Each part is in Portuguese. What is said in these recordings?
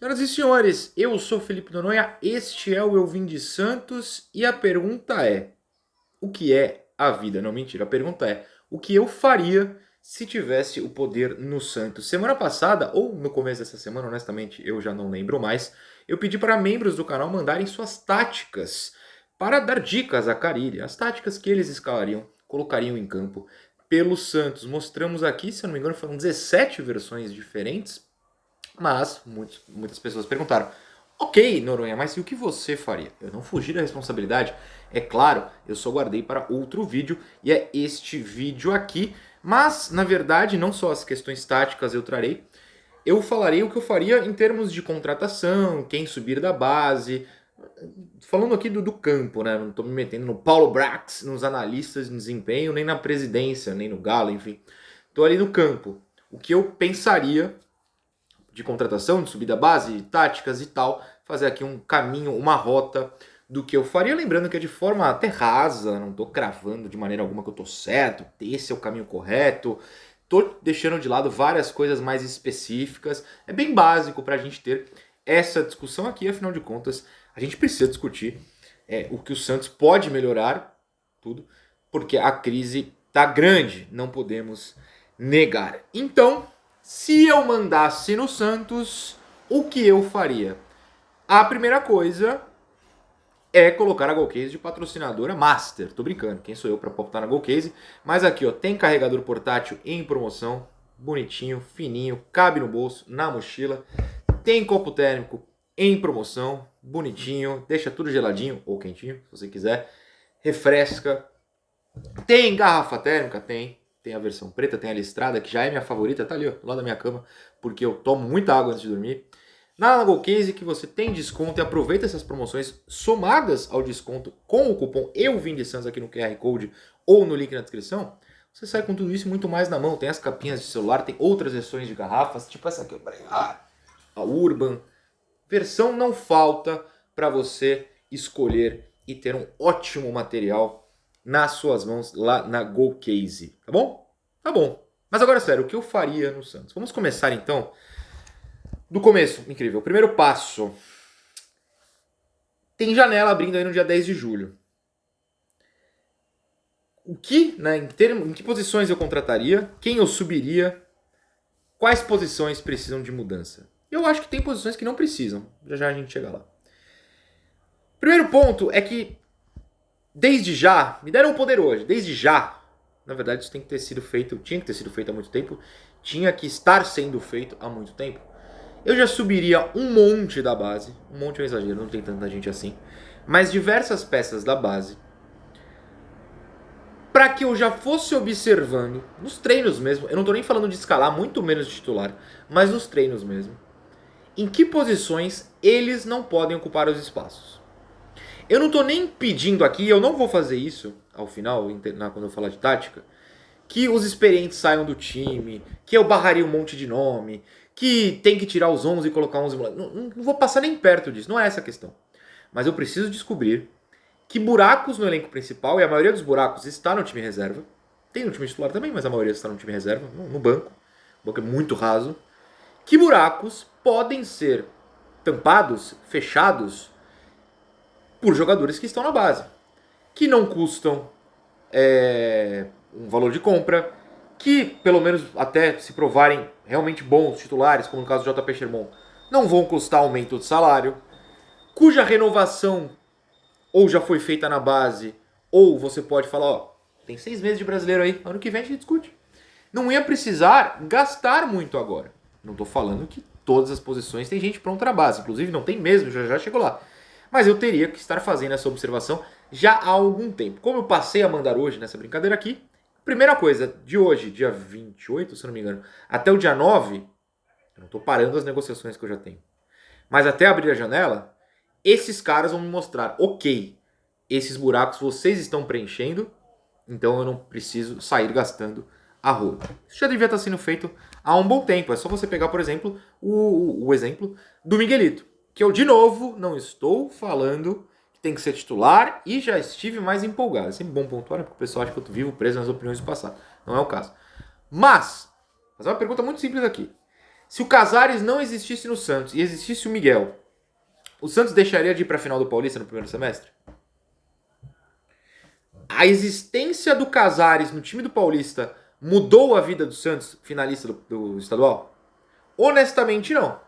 Senhoras e senhores, eu sou Felipe Noronha, este é o Eu Vim de Santos e a pergunta é: o que é a vida? Não, mentira, a pergunta é: o que eu faria se tivesse o poder no Santos? Semana passada, ou no começo dessa semana, honestamente eu já não lembro mais, eu pedi para membros do canal mandarem suas táticas para dar dicas a Carille, as táticas que eles escalariam, colocariam em campo pelo Santos. Mostramos aqui, se eu não me engano, foram 17 versões diferentes. Mas muitas pessoas perguntaram: ok, Noronha, mas e o que você faria? Eu não fugi da responsabilidade. É claro, eu só guardei para outro vídeo e é este vídeo aqui. Mas, na verdade, não só as questões táticas eu trarei. Eu falarei o que eu faria em termos de contratação, quem subir da base. Falando aqui do campo, né? Não estou me metendo no Paulo Brax, nos analistas de desempenho, nem na presidência, nem no Galo, enfim. Estou ali no campo. O que eu pensaria de contratação, de subida base, de táticas e tal, fazer aqui um caminho, uma rota do que eu faria, lembrando que é de forma até rasa, não estou cravando de maneira alguma que eu estou certo, esse é o caminho correto, estou deixando de lado várias coisas mais específicas, é bem básico para a gente ter essa discussão aqui, afinal de contas, a gente precisa discutir o que o Santos pode melhorar, tudo, porque a crise tá grande, não podemos negar. Então, se eu mandasse no Santos, o que eu faria? A primeira coisa é colocar a Golcase de patrocinadora master. Tô brincando, quem sou eu para botar na Golcase? Mas aqui, ó, tem carregador portátil em promoção, bonitinho, fininho, cabe no bolso, na mochila. Tem copo térmico em promoção, bonitinho, deixa tudo geladinho ou quentinho, se você quiser. Refresca. Tem garrafa térmica? Tem. Tem a versão preta, tem a listrada, que já é minha favorita, tá ali, ó, do lado da minha cama, porque eu tomo muita água antes de dormir. Na Golcase que você tem desconto e aproveita essas promoções somadas ao desconto com o cupom Eu Vim de Santos aqui no QR Code ou no link na descrição, você sai com tudo isso e muito mais na mão. Tem as capinhas de celular, tem outras versões de garrafas, tipo essa aqui, a Urban. Versão não falta para você escolher e ter um ótimo material nas suas mãos lá na Golcase, tá bom? Tá bom. Mas agora, sério, o que eu faria no Santos? Vamos começar, então, do começo. Incrível. O primeiro passo. Tem janela abrindo aí no dia 10 de julho. O que, né, em que posições eu contrataria? Quem eu subiria? Quais posições precisam de mudança? Eu acho que tem posições que não precisam. Já já a gente chega lá. Primeiro ponto é que desde já, me deram o poder hoje, desde já, na verdade isso tem que ter sido feito, tinha que ter sido feito há muito tempo, tinha que estar sendo feito há muito tempo. Eu já subiria um monte da base, um monte é um exagero, não tem tanta gente assim, mas diversas peças da base, para que eu já fosse observando, nos treinos mesmo, eu não tô nem falando de escalar, muito menos de titular, mas nos treinos mesmo, em que posições eles não podem ocupar os espaços. Eu não tô nem pedindo aqui, eu não vou fazer isso ao final, quando eu falar de tática, que os experientes saiam do time, que eu barraria um monte de nome, que tem que tirar os 11 e colocar 11 moleques. Não vou passar nem perto disso, não é essa a questão. Mas eu preciso descobrir que buracos no elenco principal, e a maioria dos buracos está no time reserva, tem no time titular também, mas a maioria está no time reserva, no banco. O banco é muito raso. Que buracos podem ser tampados, fechados, por jogadores que estão na base, que não custam um valor de compra, que pelo menos até se provarem realmente bons titulares, como no caso do JP Sherman, não vão custar aumento de salário, cuja renovação ou já foi feita na base, ou você pode falar, ó, tem 6 meses de brasileiro aí, ano que vem a gente discute. Não ia precisar gastar muito agora. Não estou falando que todas as posições tem gente pronta na base, inclusive não tem mesmo, já chegou lá. Mas eu teria que estar fazendo essa observação já há algum tempo. Como eu passei a mandar hoje nessa brincadeira aqui, primeira coisa, de hoje, dia 28, se não me engano, até o dia 9, eu não estou parando as negociações que eu já tenho, mas até abrir a janela, esses caras vão me mostrar, ok, esses buracos vocês estão preenchendo, então eu não preciso sair gastando a roda. Isso já devia estar sendo feito há um bom tempo. É só você pegar, por exemplo, o exemplo do Miguelito, que eu, de novo, não estou falando que tem que ser titular e já estive mais empolgado. É sempre bom pontuar, porque o pessoal acha que eu vivo preso nas opiniões do passado. Não é o caso. Mas, fazer uma pergunta muito simples aqui. Se o Casares não existisse no Santos e existisse o Miguel, o Santos deixaria de ir para a final do Paulista no primeiro semestre? A existência do Casares no time do Paulista mudou a vida do Santos, finalista do estadual? Honestamente, não.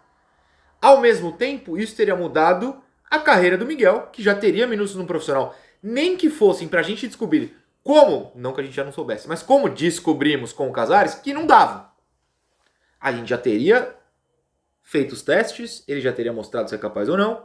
Ao mesmo tempo, isso teria mudado a carreira do Miguel, que já teria minutos no profissional. Nem que fossem pra gente descobrir como, não que a gente já não soubesse, mas como descobrimos com o Casares, que não dava. A gente já teria feito os testes, ele já teria mostrado se é capaz ou não,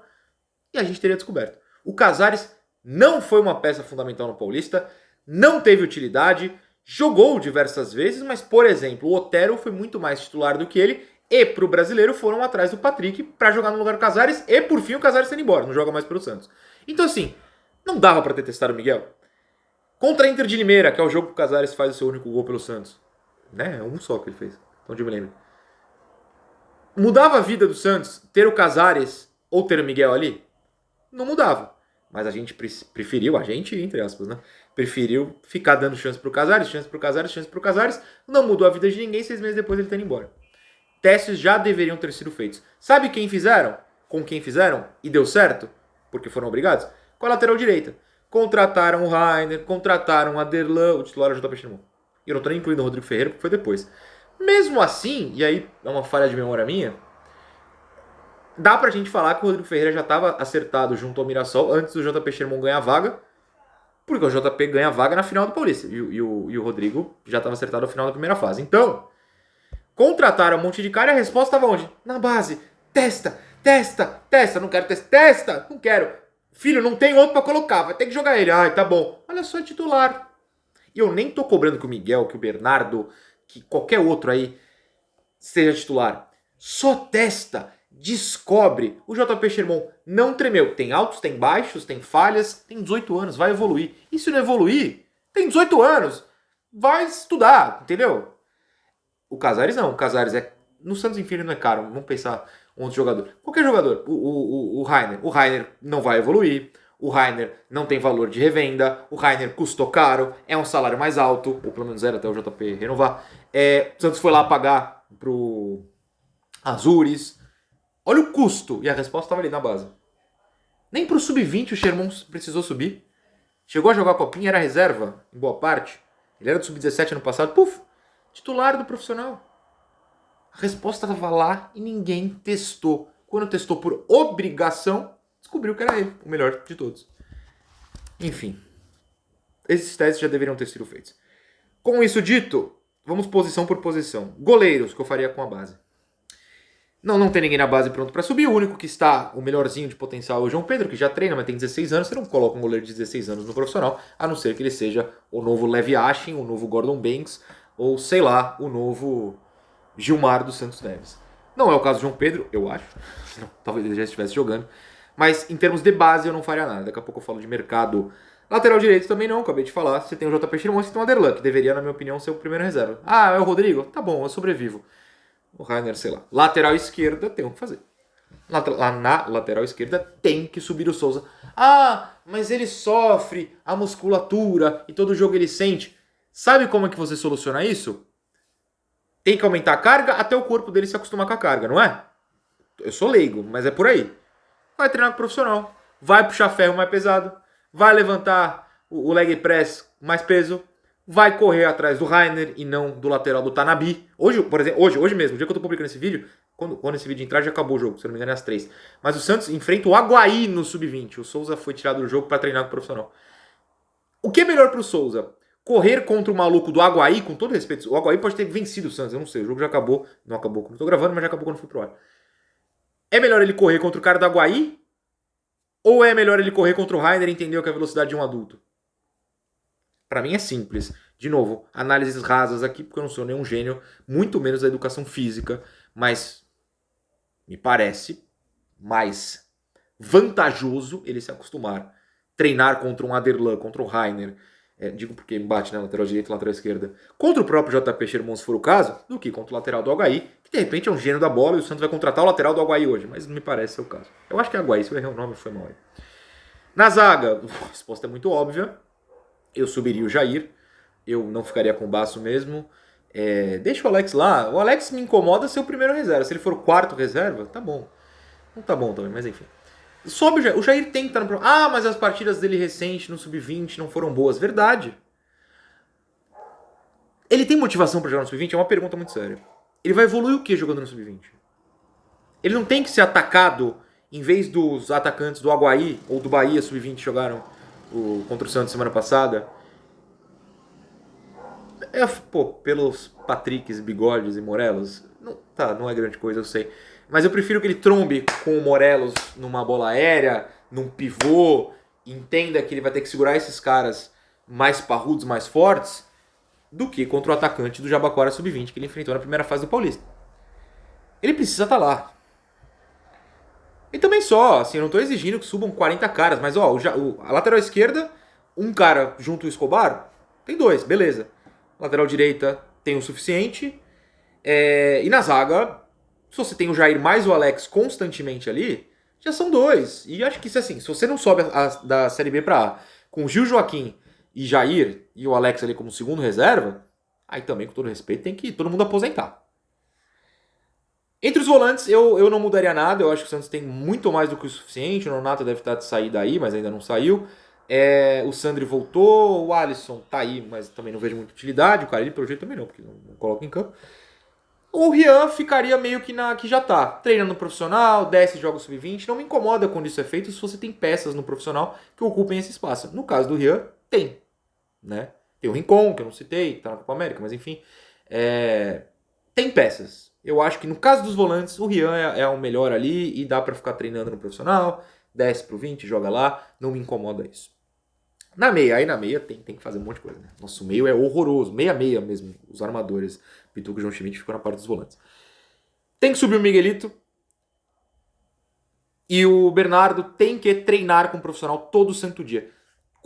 e a gente teria descoberto. O Casares não foi uma peça fundamental no Paulista, não teve utilidade, jogou diversas vezes, mas, por exemplo, o Otero foi muito mais titular do que ele, e pro brasileiro foram atrás do Patrick para jogar no lugar do Casares, e por fim o Casares sendo embora, não joga mais pelo Santos. Então assim, não dava para ter testado o Miguel. Contra a Inter de Limeira, que é o jogo que o Casares faz o seu único gol pelo Santos. Né? É um só que ele fez, onde eu me lembro. Mudava a vida do Santos ter o Casares ou ter o Miguel ali? Não mudava. Mas a gente preferiu, a gente, entre aspas, né? Preferiu ficar dando chance pro Casares, chance pro Casares, chance pro Casares. Não mudou a vida de ninguém, 6 meses depois ele tá indo embora. Testes já deveriam ter sido feitos. Sabe quem fizeram? Com quem fizeram? E deu certo? Porque foram obrigados? Com a lateral direita. Contrataram o Rainer, contrataram o Aderlan, o titular é o JP Chimon. E eu não tô nem incluindo o Rodrigo Ferreira, porque foi depois. Mesmo assim, e aí é uma falha de memória minha, dá pra gente falar que o Rodrigo Ferreira já estava acertado junto ao Mirassol antes do JP Sherman ganhar a vaga, porque o JP ganha a vaga na final do Paulista. E o Rodrigo já estava acertado no final da primeira fase. Então, contrataram um monte de cara e a resposta estava onde? Na base. Testa, testa, testa. Não quero testar. Testa, não quero. Filho, não tem outro pra colocar. Vai ter que jogar ele. Ai, tá bom. Olha só, é titular. E eu nem tô cobrando que o Miguel, que o Bernardo, que qualquer outro aí seja titular. Só testa. Descobre. O JP Sherman não tremeu. Tem altos, tem baixos, tem falhas. Tem 18 anos, vai evoluir. E se não evoluir, tem 18 anos. Vai estudar, entendeu? O Casares não. O Casares é... No Santos, enfim, ele não é caro. Vamos pensar um outro jogador. Qualquer jogador. O Rainer. O Rainer não vai evoluir. O Rainer não tem valor de revenda. O Rainer custou caro. É um salário mais alto. Ou pelo menos era até o JP renovar. O Santos foi lá pagar pro Azures. Olha o custo. E a resposta estava ali na base. Nem pro Sub-20 o Sherman precisou subir. Chegou a jogar a copinha, era reserva, em boa parte. Ele era do Sub-17 ano passado. Puf! Titular do profissional. A resposta estava lá e ninguém testou. Quando testou por obrigação, descobriu que era ele, o melhor de todos. Enfim. Esses testes já deveriam ter sido feitos. Com isso dito, vamos posição por posição. Goleiros, que eu faria com a base. Não tem ninguém na base pronto para subir. O único que está o melhorzinho de potencial é o João Pedro, que já treina, mas tem 16 anos. Você não coloca um goleiro de 16 anos no profissional, a não ser que ele seja o novo Levi Ashin, o novo Gordon Banks, ou sei lá, o novo Gilmar dos Santos Neves. Não é o caso do João Pedro, eu acho. Não, talvez ele já estivesse jogando. Mas em termos de base eu não faria nada. Daqui a pouco eu falo de mercado. Lateral direito também não, acabei de falar. Você tem o JP Chirmão, você tem o Aderlan, que deveria, na minha opinião, ser o primeiro reserva. Ah, é o Rodrigo? Tá bom, eu sobrevivo. O Rainer, sei lá. Lateral esquerda, tem o que fazer. Lá na lateral esquerda tem que subir o Souza. Ah, mas ele sofre a musculatura e todo jogo ele sente. Sabe como é que você soluciona isso? Tem que aumentar a carga até o corpo dele se acostumar com a carga, não é? Eu sou leigo, mas é por aí. Vai treinar com profissional. Vai puxar ferro mais pesado. Vai levantar o leg press mais peso. Vai correr atrás do Rainer e não do lateral do Tanabi. Hoje, por exemplo, hoje mesmo, o dia que eu tô publicando esse vídeo, quando esse vídeo entrar já acabou o jogo, se eu não me engano é às 3. Mas o Santos enfrenta o Aguaí no Sub-20. O Souza foi tirado do jogo para treinar com o profissional. O que é melhor pro Souza? Correr contra o maluco do Aguaí, com todo respeito. O Aguaí pode ter vencido o Santos, eu não sei. O jogo já acabou. Não acabou quando eu tô gravando, mas já acabou quando fui pro ar. É melhor ele correr contra o cara do Aguaí? Ou é melhor ele correr contra o Rainer e entender o que é a velocidade de um adulto? Pra mim é simples. De novo, análises rasas aqui, porque eu não sou nenhum gênio, muito menos da educação física, mas me parece mais vantajoso ele se acostumar. Treinar contra um Aderlan, contra o Rainer, digo porque embate na lateral direita e lateral esquerda, contra o próprio JP Sherman, se for o caso, do que contra o lateral do Aguaí, que de repente é um gênio da bola e o Santos vai contratar o lateral do Aguaí hoje, mas não me parece ser o caso. Eu acho que é Aguaí, se eu errei o nome foi mal aí. Na zaga, a resposta é muito óbvia, eu subiria o Jair, eu não ficaria com o Baço mesmo, Deixa o Alex lá. O Alex me incomoda ser o primeiro reserva. Se ele for o quarto reserva, tá bom. Não tá bom também, mas enfim. Sobe o Jair. O Jair tem que estar no... Ah, mas as partidas dele recente no Sub-20 não foram boas. Verdade. Ele tem motivação pra jogar no Sub-20? É uma pergunta muito séria. Ele vai evoluir o que jogando no Sub-20? Ele não tem que ser atacado em vez dos atacantes do Aguaí ou do Bahia Sub-20 jogaram contra o Santos semana passada. Pelos Patricks, Bigodes e Morelos, não é grande coisa, eu sei. Mas eu prefiro que ele trombe com o Morelos numa bola aérea, num pivô, entenda que ele vai ter que segurar esses caras mais parrudos, mais fortes, do que contra o atacante do Jabaquara Sub-20 que ele enfrentou na primeira fase do Paulista. Ele precisa estar lá. E também só, assim, eu não tô exigindo que subam 40 caras, mas ó, a lateral esquerda, um cara junto ao Escobar, tem 2, beleza. Lateral direita tem o suficiente. E na zaga, se você tem o Jair mais o Alex constantemente ali, já são 2. E acho que isso assim, se você não sobe da Série B pra A com o Gil Joaquim e Jair e o Alex ali como segundo reserva, aí também, com todo respeito, tem que todo mundo aposentar. Entre os volantes, eu não mudaria nada. Eu acho que o Santos tem muito mais do que o suficiente. O Nonato deve estar de saída aí, mas ainda não saiu. O Sandri voltou, o Alisson tá aí, mas também não vejo muita utilidade. O Carille, pelo jeito, também não, porque não coloca em campo. O Rian ficaria meio que já tá. Treinando no profissional, desce jogos sub-20. Não me incomoda quando isso é feito se você tem peças no profissional que ocupem esse espaço. No caso do Rian, tem. Né? Tem o Rincon, que eu não citei, que tá na Copa América, mas enfim. Tem peças. Eu acho que no caso dos volantes, o Rian é o melhor ali e dá pra ficar treinando no profissional. Desce pro 20, joga lá. Não me incomoda isso. Na meia tem que fazer um monte de coisa. Né? Nosso meio é horroroso. Meia mesmo. Os armadores, Pituca e João Schmidt, ficam na parte dos volantes. Tem que subir o Miguelito. E o Bernardo tem que treinar com o profissional todo santo dia.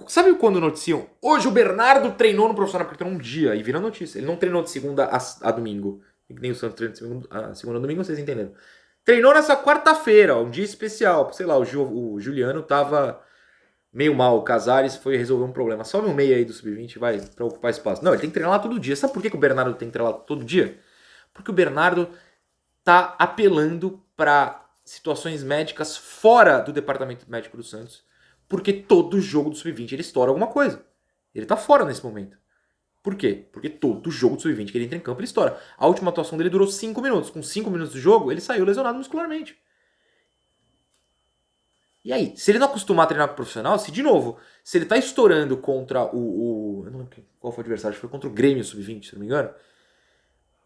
Sabe quando noticiam? Hoje o Bernardo treinou no profissional, porque treinou um dia e vira notícia. Ele não treinou de segunda a domingo. Nem o Santos treina de segunda a domingo, vocês entenderam. Treinou nessa quarta-feira, um dia especial. Sei lá, o Juliano tava meio mal. O Casares foi resolver um problema. Sobe um meio aí do Sub-20 vai pra ocupar espaço. Não, ele tem que treinar lá todo dia. Sabe por que o Bernardo tem que treinar lá todo dia? Porque o Bernardo tá apelando pra situações médicas fora do departamento médico do Santos. Porque todo jogo do Sub-20 ele estoura alguma coisa. Ele tá fora nesse momento. Por quê? Porque todo jogo do Sub-20 que ele entra em campo, ele estoura. A última atuação dele durou 5 minutos. Com 5 minutos de jogo, ele saiu lesionado muscularmente. E aí, se ele não acostumar a treinar com o profissional, de novo, se ele tá estourando contra eu não lembro qual foi o adversário, foi contra o Grêmio Sub-20, se não me engano.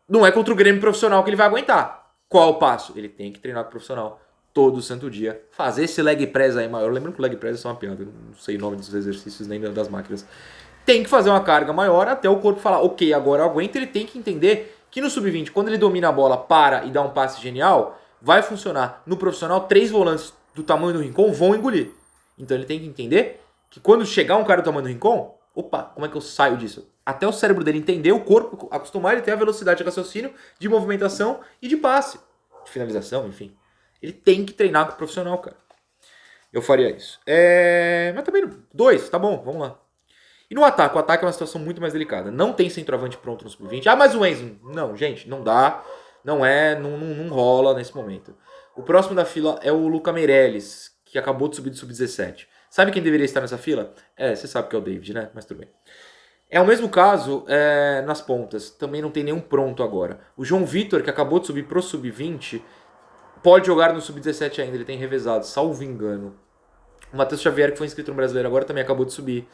Não é contra o Grêmio profissional que ele vai aguentar. Qual o passo? Ele tem que treinar com o profissional todo santo dia. Fazer esse leg press aí maior. Lembrando que o leg press é só uma piada, eu não sei o nome dos exercícios nem das máquinas. Tem que fazer uma carga maior até o corpo falar, ok, agora eu aguento. Ele tem que entender que no Sub-20, quando ele domina a bola, para e dá um passe genial, vai funcionar. No profissional, 3 volantes do tamanho do Rincon vão engolir. Então ele tem que entender que quando chegar um cara do tamanho do Rincon, opa, como é que eu saio disso? Até o cérebro dele entender, o corpo acostumar, ele ter a velocidade de raciocínio, de movimentação e de passe. De finalização, enfim. Ele tem que treinar com o profissional, cara. Eu faria isso. Mas também 2, tá bom, vamos lá. E no ataque, o ataque é uma situação muito mais delicada. Não tem centroavante pronto no Sub-20. Ah, mas o Enzo. Não, gente, não dá. Não rola nesse momento. O próximo da fila é o Luca Meirelles, que acabou de subir do Sub-17. Sabe quem deveria estar nessa fila? Você sabe que é o David, né? Mas tudo bem. É o mesmo caso nas pontas. Também não tem nenhum pronto agora. O João Vitor, que acabou de subir pro Sub-20, pode jogar no Sub-17 ainda. Ele tem revezado, salvo engano. O Matheus Xavier, que foi inscrito no Brasileiro agora, também acabou de subir.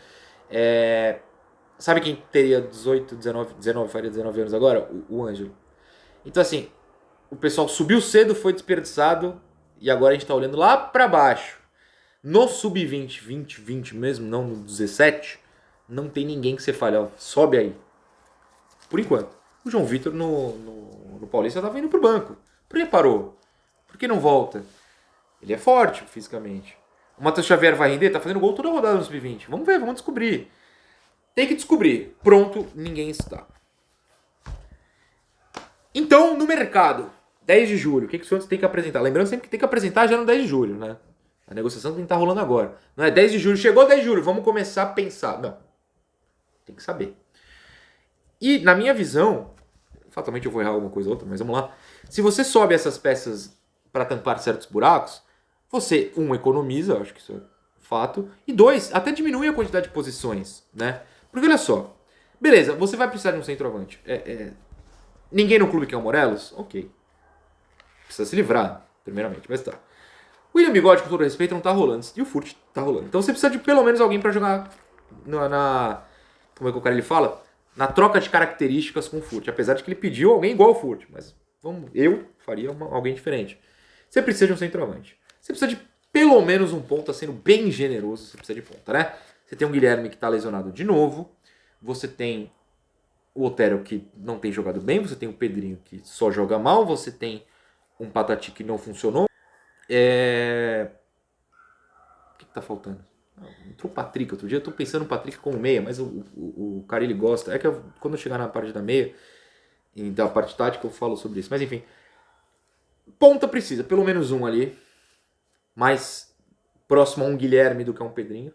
Sabe quem teria 18, 19, faria 19 anos agora? O Ângelo. Então assim, o pessoal subiu cedo, foi desperdiçado e agora a gente tá olhando lá pra baixo. No Sub-20, 20 mesmo, não no 17, não tem ninguém que você fale, ó, sobe aí. Por enquanto. O João Vitor no Paulista tava indo pro banco. Por que parou? Por que não volta? Ele é forte fisicamente. O Matheus Xavier vai render, tá fazendo gol toda rodada no Sub-20. Vamos ver, vamos descobrir. Tem que descobrir. Pronto, ninguém está. Então, no mercado, 10 de julho, o que o Santos tem que apresentar? Lembrando sempre que tem que apresentar já no 10 de julho, né? A negociação tem que estar rolando agora. Não é 10 de julho, chegou 10 de julho, vamos começar a pensar. Não. Tem que saber. E, na minha visão, fatalmente eu vou errar alguma coisa ou outra, mas vamos lá. Se você sobe essas peças para tampar certos buracos, você, economiza, acho que isso é fato, e dois, até diminui a quantidade de posições, né? Porque olha só, beleza, você vai precisar de um centroavante. Ninguém no clube quer o Morelos? Ok. Precisa se livrar, primeiramente, mas tá. O William Bigode, com todo respeito, não tá rolando. E o Furt tá rolando. Então você precisa de pelo menos alguém pra jogar como é que o cara ele fala? Na troca de características com o Furt. Apesar de que ele pediu alguém igual ao Furt. Mas eu faria alguém diferente. Você precisa de um centroavante. Você precisa de pelo menos um ponta, sendo bem generoso, você precisa de ponta, né? Você tem o Guilherme que tá lesionado de novo. Você tem o Otero que não tem jogado bem. Você tem o Pedrinho que só joga mal. Você tem um Patati que não funcionou. O que tá faltando? Entrou o Patrick outro dia. Eu tô pensando no Patrick como meia, mas o cara ele gosta. É que quando eu chegar na parte da meia e da parte tática eu falo sobre isso. Mas enfim. Ponta precisa, pelo menos um ali. Mais próximo a um Guilherme do que a um Pedrinho.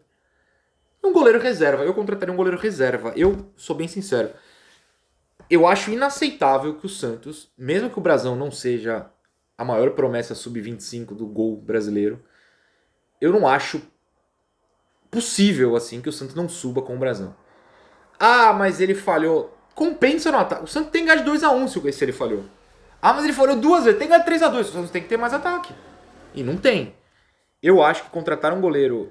Um goleiro reserva. Eu contrataria um goleiro reserva. Eu sou bem sincero. Eu acho inaceitável que o Santos, mesmo que o Brasão não seja a maior promessa sub-25 do gol brasileiro, eu não acho possível assim que o Santos não suba com o Brasão. Ah, mas ele falhou. Compensa no ataque. O Santos tem que ganhar de 2-1 se ele falhou. Ah, mas ele falhou 2 vezes. Tem que ganhar 3-2. O Santos tem que ter mais ataque. E não tem. Eu acho que contratar um goleiro...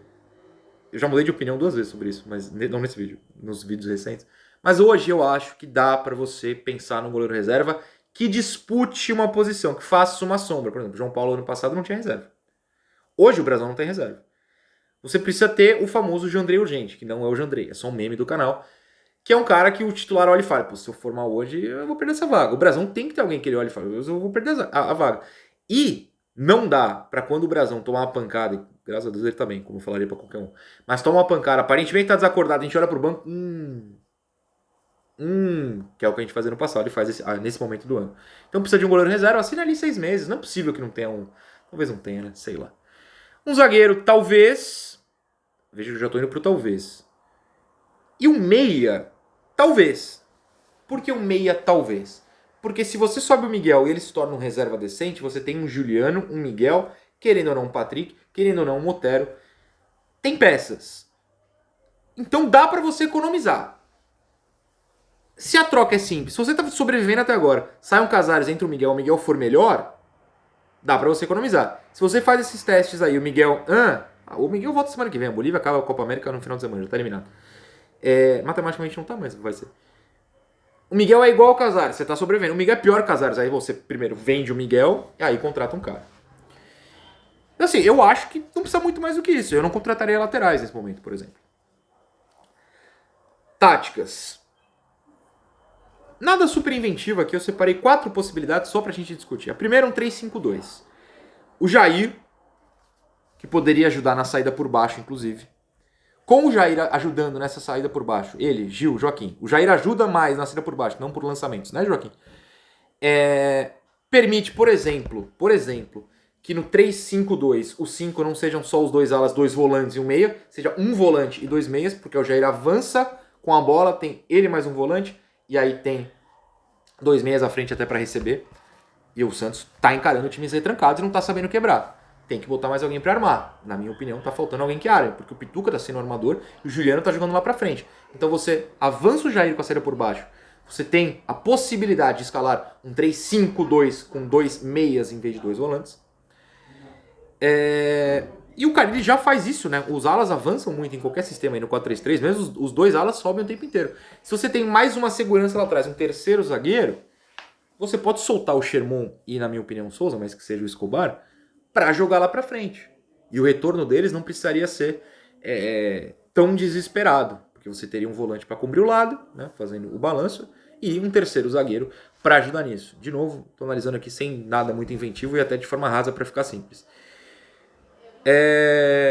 Eu já mudei de opinião 2 vezes sobre isso, mas não nesse vídeo, nos vídeos recentes. Mas hoje eu acho que dá pra você pensar num goleiro reserva que dispute uma posição, que faça uma sombra. Por exemplo, João Paulo ano passado não tinha reserva. Hoje o Brasão não tem reserva. Você precisa ter o famoso Jandrei Urgente, que não é o Jandrei, é só um meme do canal, que é um cara que o titular olha e fala, pô, se eu for mal hoje, eu vou perder essa vaga. O Brasão tem que ter alguém que ele olha e fala, eu vou perder a vaga. E não dá pra quando o Brasão tomar uma pancada, e graças a Deus ele tá bem, como eu falaria pra qualquer um, mas toma uma pancada, aparentemente tá desacordado, a gente olha pro banco, que é o que a gente fazia no passado e faz nesse momento do ano. Então precisa de um goleiro reserva, assina ali 6 meses, não é possível que não tenha um, talvez não tenha, né, sei lá. Um zagueiro, talvez, veja que eu já tô indo pro talvez. E um meia, talvez. Por que um meia, talvez? Porque se você sobe o Miguel e ele se torna um reserva decente, você tem um Juliano, um Miguel, querendo ou não um Patrick, querendo ou não um Otero. Tem peças. Então dá pra você economizar. Se a troca é simples, se você tá sobrevivendo até agora, sai um Casares, entra o Miguel for melhor, dá pra você economizar. Se você faz esses testes aí, o Miguel volta semana que vem, a Bolívia acaba a Copa América no final de semana, já tá eliminado. Matematicamente não tá, mas vai ser. O Miguel é igual ao Casares, você tá sobrevivendo. O Miguel é pior que o Casares, aí você primeiro vende o Miguel e aí contrata um cara. Assim, eu acho que não precisa muito mais do que isso. Eu não contrataria laterais nesse momento, por exemplo. Táticas. Nada super inventivo aqui, eu separei 4 possibilidades só pra gente discutir. A primeira é um 3-5-2. O Jair, que poderia ajudar na saída por baixo, inclusive. Com o Jair ajudando nessa saída por baixo, ele, Gil, Joaquim. O Jair ajuda mais na saída por baixo, não por lançamentos, né, Joaquim? Permite, por exemplo, que no 3-5-2 os 5 não sejam só os 2 alas, 2 volantes e um meia, seja um volante e 2 meias, porque o Jair avança com a bola, tem ele mais um volante, e aí tem 2 meias à frente até para receber. E o Santos tá encarando times retrancados e não tá sabendo quebrar. Tem que botar mais alguém para armar. Na minha opinião, tá faltando alguém que arme, porque o Pituca tá sendo armador e o Juliano tá jogando lá pra frente. Então você avança o Jair com a saída por baixo. Você tem a possibilidade de escalar um 3-5-2 com 2 meias em vez de 2 volantes. E o Carille já faz isso, né? Os alas avançam muito em qualquer sistema aí no 4-3-3, mesmo os 2 alas sobem o tempo inteiro. Se você tem mais uma segurança lá atrás, um terceiro zagueiro, você pode soltar o Sherman e, na minha opinião, o Souza, mas que seja o Escobar, para jogar lá para frente. E o retorno deles não precisaria ser tão desesperado, porque você teria um volante para cobrir o lado, né, fazendo o balanço, e um terceiro zagueiro para ajudar nisso. De novo, estou analisando aqui sem nada muito inventivo e até de forma rasa para ficar simples.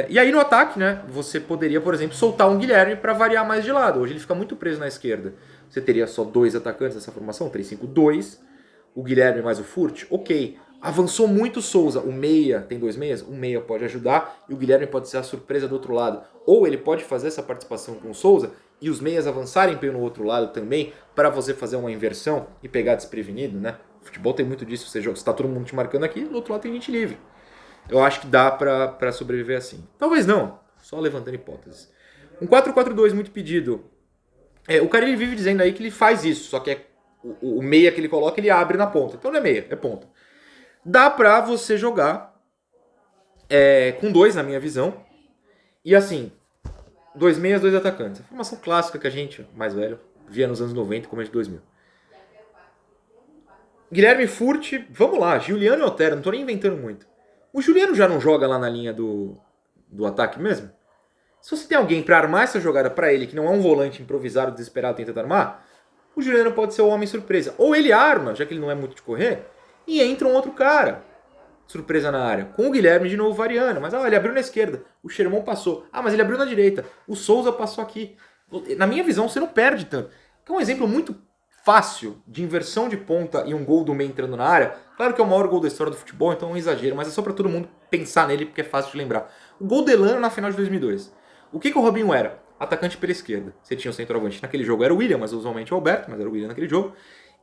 E aí no ataque, né, você poderia, por exemplo, soltar um Guilherme para variar mais de lado. Hoje ele fica muito preso na esquerda. Você teria só 2 atacantes nessa formação, 3-5-2, o Guilherme mais o Furt, ok. Avançou muito o Souza, o meia, tem 2 meias? Um meia pode ajudar e o Guilherme pode ser a surpresa do outro lado. Ou ele pode fazer essa participação com o Souza e os meias avançarem pelo outro lado também, para você fazer uma inversão e pegar desprevenido, né? O futebol tem muito disso, você está todo mundo te marcando aqui, do outro lado tem gente livre. Eu acho que dá para sobreviver assim. Talvez não, só levantando hipóteses. Um 4-4-2 muito pedido. O cara ele vive dizendo aí que ele faz isso, só que o meia que ele coloca, ele abre na ponta. Então não é meia, é ponta. Dá pra você jogar com dois, na minha visão. E assim, 2 meias, 2 atacantes. A formação clássica que a gente, mais velho, via nos anos 90 e começo de 2000. Guilherme Furt, vamos lá, Juliano e Otero, não tô nem inventando muito. O Juliano já não joga lá na linha do ataque mesmo? Se você tem alguém pra armar essa jogada pra ele, que não é um volante improvisado, desesperado, tentando armar, o Juliano pode ser o homem surpresa. Ou ele arma, já que ele não é muito de correr, e entra um outro cara. Surpresa na área. Com o Guilherme de novo variando. Mas ele abriu na esquerda. O Xermão passou. Mas ele abriu na direita. O Souza passou aqui. Na minha visão, você não perde tanto. É um exemplo muito fácil de inversão de ponta e um gol do meio entrando na área. Claro que é o maior gol da história do futebol, então é um exagero. Mas é só pra todo mundo pensar nele, porque é fácil de lembrar. O gol Delano na final de 2002. O que o Robinho era? Atacante pela esquerda. Você tinha o centroavante. Naquele jogo era o William, mas usualmente o Alberto. Mas era o William naquele jogo.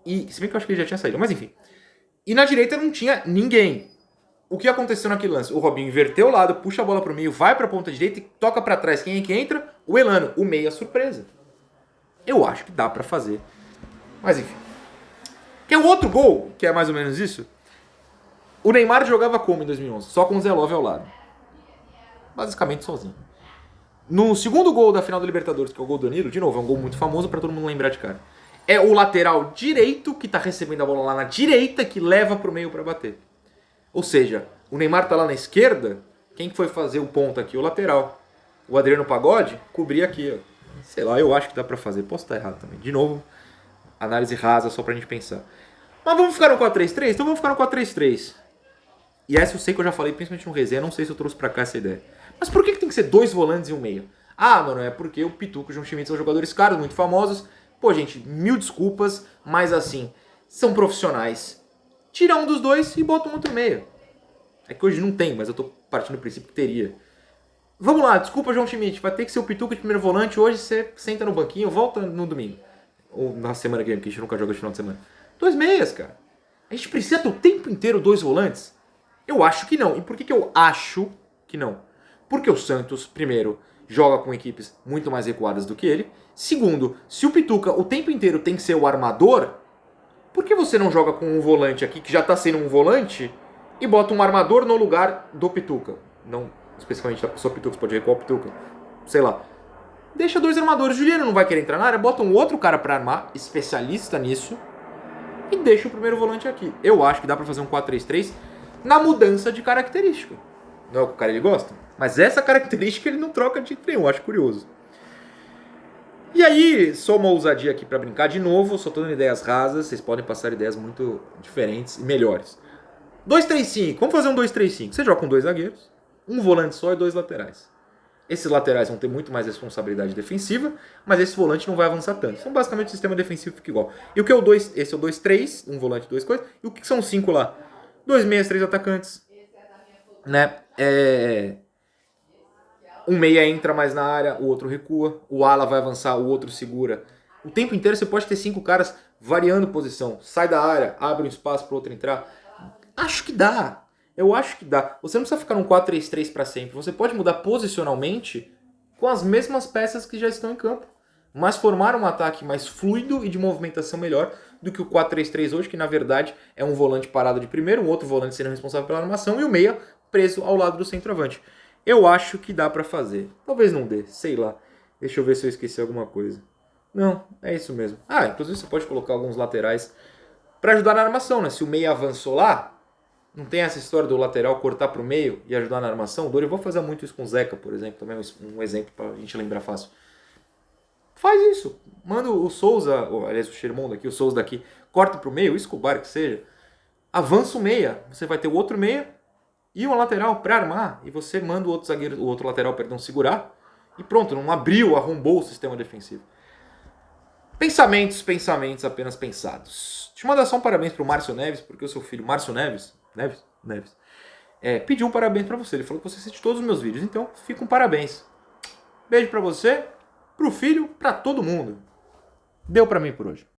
E se bem que eu acho que ele já tinha saído. Mas enfim. E na direita não tinha ninguém. O que aconteceu naquele lance? O Robinho inverteu o lado, puxa a bola pro meio, vai pra ponta direita e toca pra trás. Quem é que entra? O Elano, o meia surpresa. Eu acho que dá pra fazer. Mas enfim. Que é o outro gol, que é mais ou menos isso. O Neymar jogava como em 2011? Só com o Zé Love ao lado. Basicamente sozinho. No segundo gol da final da Libertadores, que é o gol do Danilo, de novo, é um gol muito famoso pra todo mundo lembrar de cara. É o lateral direito que tá recebendo a bola lá na direita que leva pro meio pra bater. Ou seja, o Neymar tá lá na esquerda, quem foi fazer o ponta aqui? O lateral. O Adriano Pagode cobria aqui, ó. Sei lá, eu acho que dá pra fazer. Posso estar errado também. De novo, análise rasa só pra gente pensar. Mas vamos ficar no 4-3-3? Então vamos ficar no 4-3-3. E essa eu sei que eu já falei, principalmente no resenha, não sei se eu trouxe pra cá essa ideia. Mas por que tem que ser 2 volantes e um meia? Mano, é porque o Pituca e o João Schmidt são jogadores caros, muito famosos. Pô, gente, mil desculpas, mas assim, são profissionais. Tira um dos dois e bota um outro meia. É que hoje não tem, mas eu tô partindo do princípio que teria. Vamos lá, desculpa, João Schmidt, vai ter que ser o Pituca de primeiro volante. Hoje você senta no banquinho, volta no domingo. Ou na semana que vem, porque a gente nunca joga de final de semana. 2 meias, cara. A gente precisa ter o tempo inteiro 2 volantes? Eu acho que não. E por que eu acho que não? Porque o Santos, primeiro, joga com equipes muito mais recuadas do que ele. Segundo, se o Pituca o tempo inteiro tem que ser o armador, por que você não joga com um volante aqui, que já tá sendo um volante, e bota um armador no lugar do Pituca? Não especificamente da pessoa Pituca, você pode recuar o Pituca. Sei lá. Deixa 2 armadores. Juliano não vai querer entrar na área, bota um outro cara pra armar, especialista nisso, e deixa o primeiro volante aqui. Eu acho que dá pra fazer um 4-3-3 na mudança de característica. Não é o que o cara ele gosta? Mas essa característica ele não troca de nenhum, eu acho curioso. E aí, só uma ousadia aqui pra brincar de novo, só tô dando ideias rasas, vocês podem passar ideias muito diferentes e melhores. 2-3-5, vamos fazer um 2-3-5. Você joga com 2 zagueiros, um volante só e 2 laterais. Esses laterais vão ter muito mais responsabilidade defensiva, mas esse volante não vai avançar tanto. Então, basicamente, o sistema defensivo fica igual. E o que é o 2? Esse é o 2-3, um volante, 2 coisas. E o que são 5 lá? 2 meias, 3 atacantes. Né? Um meia entra mais na área, o outro recua. O ala vai avançar, o outro segura. O tempo inteiro você pode ter 5 caras variando posição. Sai da área, abre um espaço para o outro entrar. Acho que dá. Eu acho que dá. Você não precisa ficar num 4-3-3 para sempre. Você pode mudar posicionalmente com as mesmas peças que já estão em campo. Mas formar um ataque mais fluido e de movimentação melhor do que o 4-3-3 hoje, que na verdade é um volante parado de primeiro, um outro volante sendo responsável pela armação e o meia preso ao lado do centroavante. Eu acho que dá pra fazer. Talvez não dê, sei lá. Deixa eu ver se eu esqueci alguma coisa. Não, é isso mesmo. Inclusive você pode colocar alguns laterais pra ajudar na armação, né? Se o meia avançou lá, não tem essa história do lateral cortar pro meio e ajudar na armação. O Dorival fazia muito isso com o Zeca, por exemplo. Também é um exemplo pra gente lembrar fácil. Faz isso. Manda o Souza, aliás, o Xermão daqui, o Souza daqui, corta pro meio, o Escobar que seja. Avança o meia. Você vai ter o outro meia e uma lateral para armar. E você manda o outro zagueiro, o outro lateral, segurar. E pronto, não abriu, arrombou o sistema defensivo. Pensamentos, apenas pensados. Deixa eu mandar só um parabéns pro Márcio Neves, porque o seu filho, Márcio Neves, pediu um parabéns para você. Ele falou que você assiste todos os meus vídeos, então fica um parabéns. Beijo para você. pro filho, para todo mundo. Deu para mim por hoje.